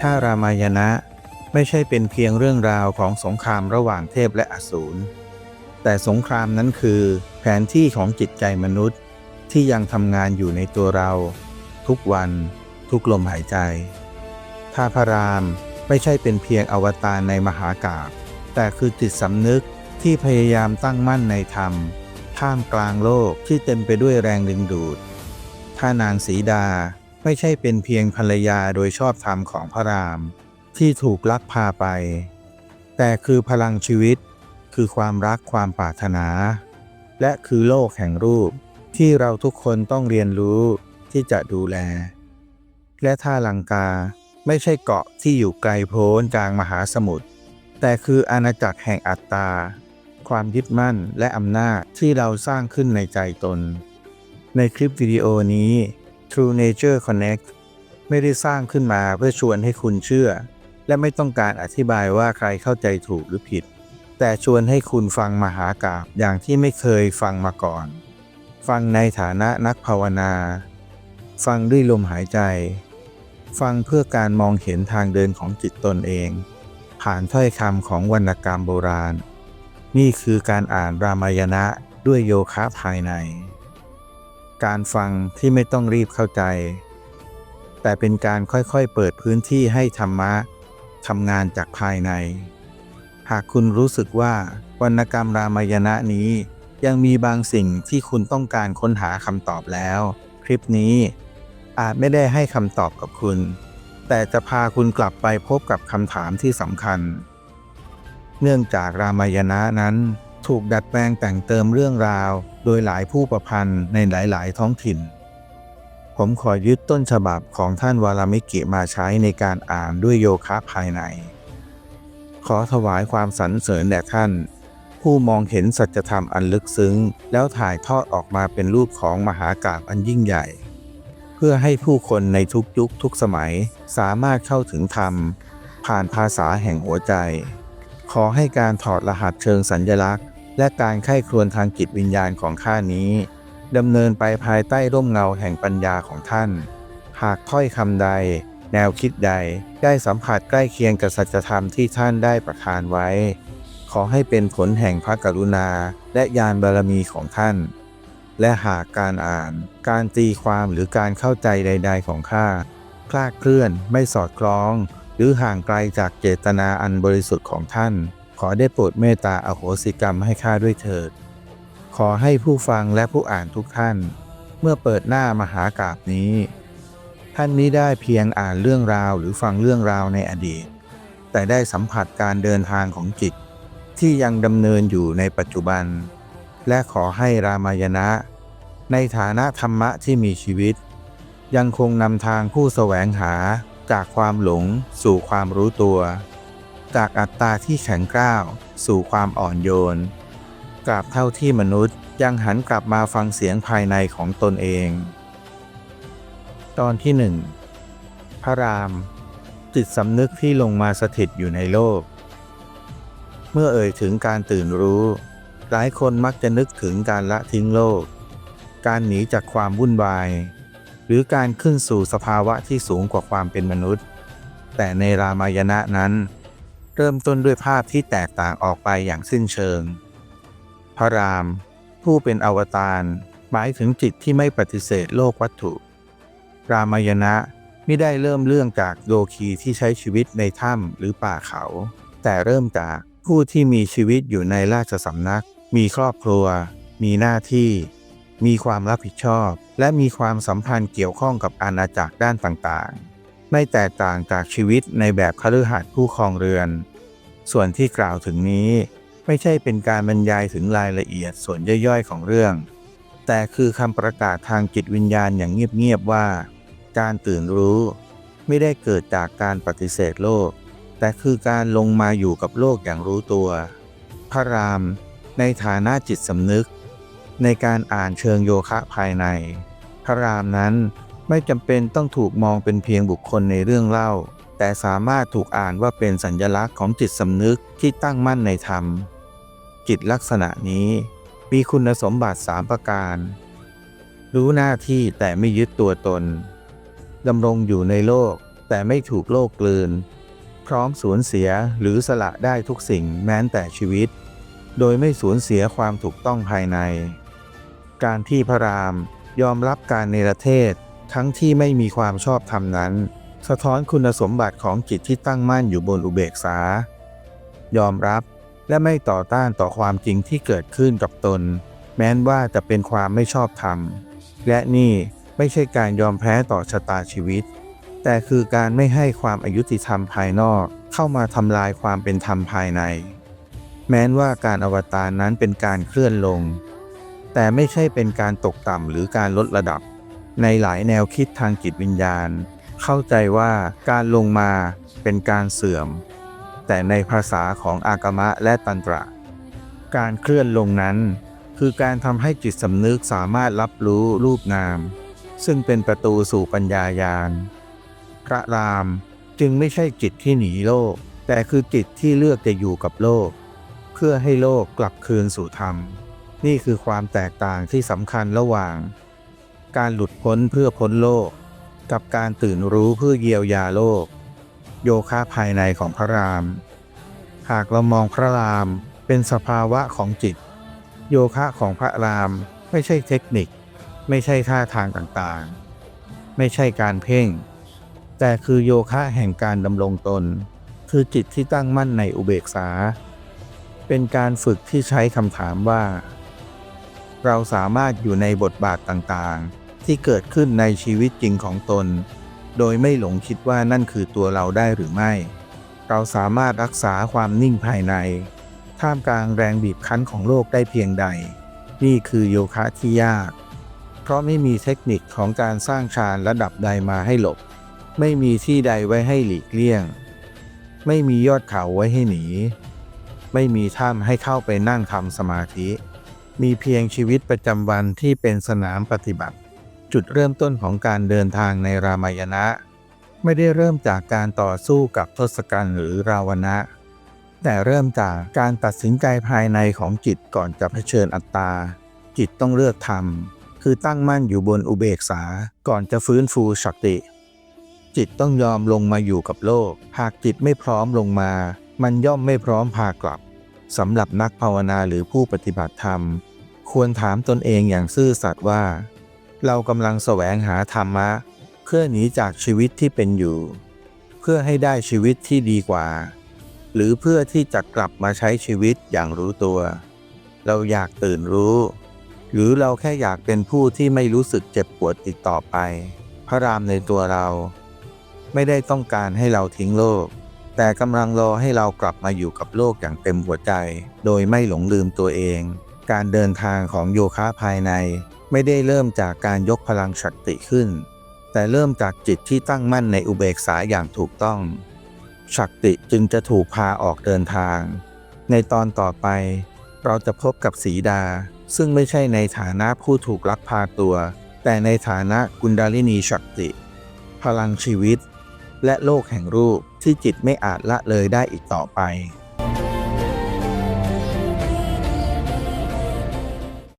ถ้ารามายณะไม่ใช่เป็นเพียงเรื่องราวของสงครามระหว่างเทพและอสูรแต่สงครามนั้นคือแผนที่ของจิตใจมนุษย์ที่ยังทำงานอยู่ในตัวเราทุกวันทุกลมหายใจถ้าพระรามไม่ใช่เป็นเพียงอวตารในมหากาพย์แต่คือจิตสำนึกที่พยายามตั้งมั่นในธรรมท่ามกลางโลกที่เต็มไปด้วยแรงดึงดูดถ้านางสีดาไม่ใช่เป็นเพียงภรรยาโดยชอบธรรมของพระรามที่ถูกลักพาไปแต่คือพลังชีวิตคือความรักความปรารถนาและคือโลกแห่งรูปที่เราทุกคนต้องเรียนรู้ที่จะดูแลและถ้าลังกาไม่ใช่เกาะที่อยู่ไกลโพ้นกลางมหาสมุทรแต่คืออาณาจักรแห่งอัตตาความยึดมั่นและอำนาจที่เราสร้างขึ้นในใจตนในคลิปวิดีโอนี้ True Nature Connect ไม่ได้สร้างขึ้นมาเพื่อชวนให้คุณเชื่อและไม่ต้องการอธิบายว่าใครเข้าใจถูกหรือผิดแต่ชวนให้คุณฟังมหากาพย์อย่างที่ไม่เคยฟังมาก่อนฟังในฐานะนักภาวนาฟังด้วยลมหายใจฟังเพื่อการมองเห็นทางเดินของจิตตนเองผ่านถ้อยคำของวรรณกรรมโบราณนี่คือการอ่านรามายณะด้วยโยคะภายในการฟังที่ไม่ต้องรีบเข้าใจแต่เป็นการค่อยๆเปิดพื้นที่ให้ธรรมะทำงานจากภายในหากคุณรู้สึกว่าวรรณกรรมรามายณะนี้ยังมีบางสิ่งที่คุณต้องการค้นหาคำตอบแล้วคลิปนี้อาจไม่ได้ให้คำตอบกับคุณแต่จะพาคุณกลับไปพบกับคำถามที่สำคัญเนื่องจากรามายณะนั้นถูกดัดแปลงแต่งเติมเรื่องราวโดยหลายผู้ประพันธ์ในหลายๆท้องถิ่นผมขอยึดต้นฉบับของท่านวาลามิกิมาใช้ในการอ่านด้วยโยคะภายในขอถวายความสรรเสริญแด่ท่านผู้มองเห็นสัจธรรมอันลึกซึ้งแล้วถ่ายทอดออกมาเป็นรูปของมหากาพย์อันยิ่งใหญ่เพื่อให้ผู้คนในทุกยุคทุกสมัยสามารถเข้าถึงธรรมผ่านภาษาแห่งหัวใจขอให้การถอดรหัสเชิงสัญลักษณ์และการใคร่ครวญทางจิตวิญญาณของข้านี้ดำเนินไปภายใต้ร่มเงาแห่งปัญญาของท่านหากถ้อยคำใดแนวคิดใดได้สัมผัสใกล้เคียงกับสัจธรรมที่ท่านได้ประทานไว้ขอให้เป็นผลแห่งพระกรุณาและญาณบารมีของท่านและหากการอ่านการตีความหรือการเข้าใจใดๆของข้าคลาดเคลื่อนไม่สอดคล้องหรือห่างไกลจากเจตนาอันบริสุทธิ์ของท่านขอได้โปรดเมตตาอโหสิกรรมให้ข้าด้วยเถิดขอให้ผู้ฟังและผู้อ่านทุกท่านเมื่อเปิดหน้ามหากาพย์นี้ท่านมิได้เพียงอ่านเรื่องราวหรือฟังเรื่องราวในอดีตแต่ได้สัมผัสการเดินทางของจิตที่ยังดำเนินอยู่ในปัจจุบันและขอให้รามายณะในฐานะธรรมะที่มีชีวิตยังคงนำทางผู้แสวงหาจากความหลงสู่ความรู้ตัวจากอัตตาที่แข็งกร้าวสู่ความอ่อนโยนตราบเท่าที่มนุษย์ยังหันกลับมาฟังเสียงภายในของตนเองตอนที่1พระรามจิตสำนึกที่ลงมาสถิตอยู่ในโลกเมื่อเอ่ยถึงการตื่นรู้หลายคนมักจะนึกถึงการละทิ้งโลกการหนีจากความวุ่นวายหรือการขึ้นสู่สภาวะที่สูงกว่าความเป็นมนุษย์แต่ในรามายณะนั้นเริ่มต้นด้วยภาพที่แตกต่างออกไปอย่างสิ้นเชิงพระรามผู้เป็นอวตารหมายถึงจิตที่ไม่ปฏิเสธโลกวัตถุรามายณะไม่ได้เริ่มเรื่องจากโยคีที่ใช้ชีวิตในถ้ำหรือป่าเขาแต่เริ่มจากผู้ที่มีชีวิตอยู่ในราชสำนักมีครอบครัวมีหน้าที่มีความรับผิดชอบและมีความสัมพันธ์เกี่ยวข้องกับอาณาจักรด้านต่างๆไม่แตกต่างจากชีวิตในแบบคฤหัสถ์ผู้ครองเรือนส่วนที่กล่าวถึงนี้ไม่ใช่เป็นการบรรยายถึงรายละเอียดส่วนย่อยๆของเรื่องแต่คือคำประกาศทางจิตวิญญาณอย่างเงียบๆว่าการตื่นรู้ไม่ได้เกิดจากการปฏิเสธโลกแต่คือการลงมาอยู่กับโลกอย่างรู้ตัวพระรามในฐานะจิตสำนึกในการอ่านเชิงโยคะภายในพระรามนั้นไม่จำเป็นต้องถูกมองเป็นเพียงบุคคลในเรื่องเล่าแต่สามารถถูกอ่านว่าเป็นสัญลักษณ์ของจิตสำนึกที่ตั้งมั่นในธรรมจิตลักษณะนี้มีคุณสมบัติ3ประการรู้หน้าที่แต่ไม่ยึดตัวตนดำรงอยู่ในโลก แต่ไม่ถูกโลกกลืนพร้อมสูญเสียหรือสละได้ทุกสิ่งแม้แต่ชีวิตโดยไม่สูญเสียความถูกต้องภายในการที่พระรามยอมรับการเนรเทศทั้งที่ไม่มีความชอบธรรมนั้นสะท้อนคุณสมบัติของจิตที่ตั้งมั่นอยู่บนอุเบกขายอมรับและไม่ต่อต้านต่อความจริงที่เกิดขึ้นกับตนแม้ว่าจะเป็นความไม่ชอบธรรมและนี่ไม่ใช่การยอมแพ้ต่อชะตาชีวิตแต่คือการไม่ให้ความอายุติธรรมภายนอกเข้ามาทำลายความเป็นธรรมภายในแม้ว่าการอวตารนั้นเป็นการเคลื่อนลงแต่ไม่ใช่เป็นการตกต่ำหรือการลดระดับในหลายแนวคิดทางจิตวิญญาณเข้าใจว่าการลงมาเป็นการเสื่อมแต่ในภาษาของอากามะและตันตระการเคลื่อนลงนั้นคือการทำให้จิตสำนึกสามารถรับรู้รูปนามซึ่งเป็นประตูสู่ปัญญาญาณพระรามจึงไม่ใช่จิตที่หนีโลกแต่คือจิตที่เลือกจะอยู่กับโลกเพื่อให้โลกกลับคืนสู่ธรรมนี่คือความแตกต่างที่สำคัญระหว่างการหลุดพ้นเพื่อพ้นโลกกับการตื่นรู้เพื่อเยียวยาโลกโยคะภายในของพระรามหากเรามองพระรามเป็นสภาวะของจิตโยคะของพระรามไม่ใช่เทคนิคไม่ใช่ท่าทางต่างๆไม่ใช่การเพ่งแต่คือโยคะแห่งการดำรงตนคือจิตที่ตั้งมั่นในอุเบกขาเป็นการฝึกที่ใช้คำถามว่าเราสามารถอยู่ในบทบาทต่างๆที่เกิดขึ้นในชีวิตจริงของตนโดยไม่หลงคิดว่านั่นคือตัวเราได้หรือไม่เราสามารถรักษาความนิ่งภายในท่ามกลางแรงบีบคั้นของโลกได้เพียงใดนี่คือโยคะที่ยากเพราะไม่มีเทคนิคของการสร้างฌานระดับใดมาให้หลบไม่มีที่ใดไว้ให้หลีกเลี่ยงไม่มียอดเขาไว้ให้หนีไม่มีถ้ำให้เข้าไปนั่งทำสมาธิมีเพียงชีวิตประจำวันที่เป็นสนามปฏิบัติจุดเริ่มต้นของการเดินทางในรามายณะไม่ได้เริ่มจากการต่อสู้กับทศกัณฐ์หรือราวณะแต่เริ่มจากการตัดสินใจภายในของจิตก่อนจะเผชิญอัตตาจิตต้องเลือกธรรมคือตั้งมั่นอยู่บนอุเบกขาก่อนจะฟื้นฟูศักติจิตต้องยอมลงมาอยู่กับโลกหากจิตไม่พร้อมลงมามันย่อมไม่พร้อมพากลับสำหรับนักภาวนาหรือผู้ปฏิบัติธรรมควรถามตนเองอย่างซื่อสัตย์ว่าเรากำลังแสวงหาธรรมะเพื่อหนีจากชีวิตที่เป็นอยู่เพื่อให้ได้ชีวิตที่ดีกว่าหรือเพื่อที่จะกลับมาใช้ชีวิตอย่างรู้ตัวเราอยากตื่นรู้หรือเราแค่อยากเป็นผู้ที่ไม่รู้สึกเจ็บปวดอีกต่อไปพระรามในตัวเราไม่ได้ต้องการให้เราทิ้งโลกแต่กำลังรอให้เรากลับมาอยู่กับโลกอย่างเต็มหัวใจโดยไม่หลงลืมตัวเองการเดินทางของโยคะภายในไม่ได้เริ่มจากการยกพลังศักติขึ้นแต่เริ่มจากจิตที่ตั้งมั่นในอุเบกขาอย่างถูกต้องศักติจึงจะถูกพาออกเดินทางในตอนต่อไปเราจะพบกับสีดาซึ่งไม่ใช่ในฐานะผู้ถูกลักพาตัวแต่ในฐานะกุณดาลินีศักติพลังชีวิตและโลกแห่งรูปที่จิตไม่อาจละเลยได้อีกต่อไป